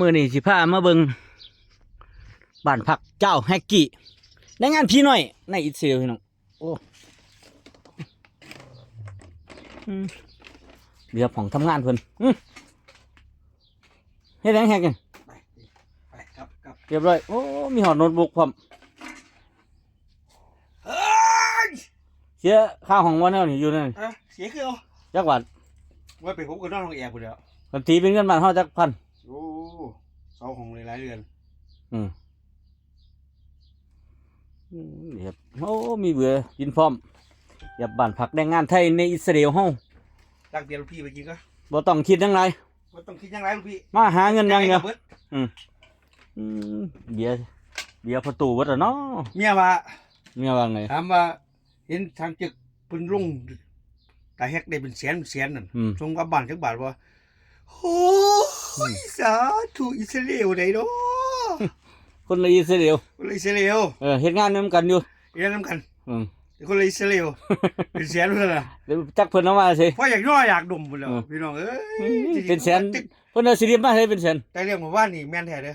มื้อนี้สิพามาเบิ่งบ้านพักเจ้าแฮกกี้ได้งานพี่น้อยในอิสราเอลพี่น้องโอ้เดี๋ยวของทำงานเพิ่นเฮ็ดหยังแฮกกันไปครับ เรียบร้อยโอ้มีหอดโน้ตบุ๊กพร้อมเสียค่าห้องวันแล้วนี่อยู่นั่น เสียคือเอา จักบาท ว่าไปผมก็นอนห้องแอร์กูเดียว กันตีเป็นเงินบ้านเฮาจักพัน โอ้เสาห้องหลายเรือน เดี๋ยวโอ้มีเบื่อกินพร้อมอย่าบ้านพักแรงงานไทยในอิสราเอลเฮา ตั้งเดียวลูกพี่ไปกินก็ บ่ต้องคิดจังไร ว่าต้องคิดยังไงลูกพี่ มาหาเงินอย่างเดียว บิด เบียร์ประตูวัดอะเนาะ เมียว่า เมียว่าไง ถามว่าเห็นทางจึกเป็นลุงแต่แฮกได้เป็นแสนนั่นส่งกลับบ้านจักบาทว่าโอ้ยสาธุอิสราเอลได้เนาะ คนละอิสราเอล คนละอิสราเอล เฮ็ดงานนำกันอยู่ เรียนน้ำกันคนละอิสราเอลเป็นแสนเลยนะ เดี๋ยวจักเพิ่นเอามาสิ เพราะอยากย่ออยากดมหมดแล้วพี่น้องเอ้ย เป็นแสนเพิ่นเอาสิริมาให้เป็นแสน แต่เรื่องของว่านี่แม่นแท้เด้อ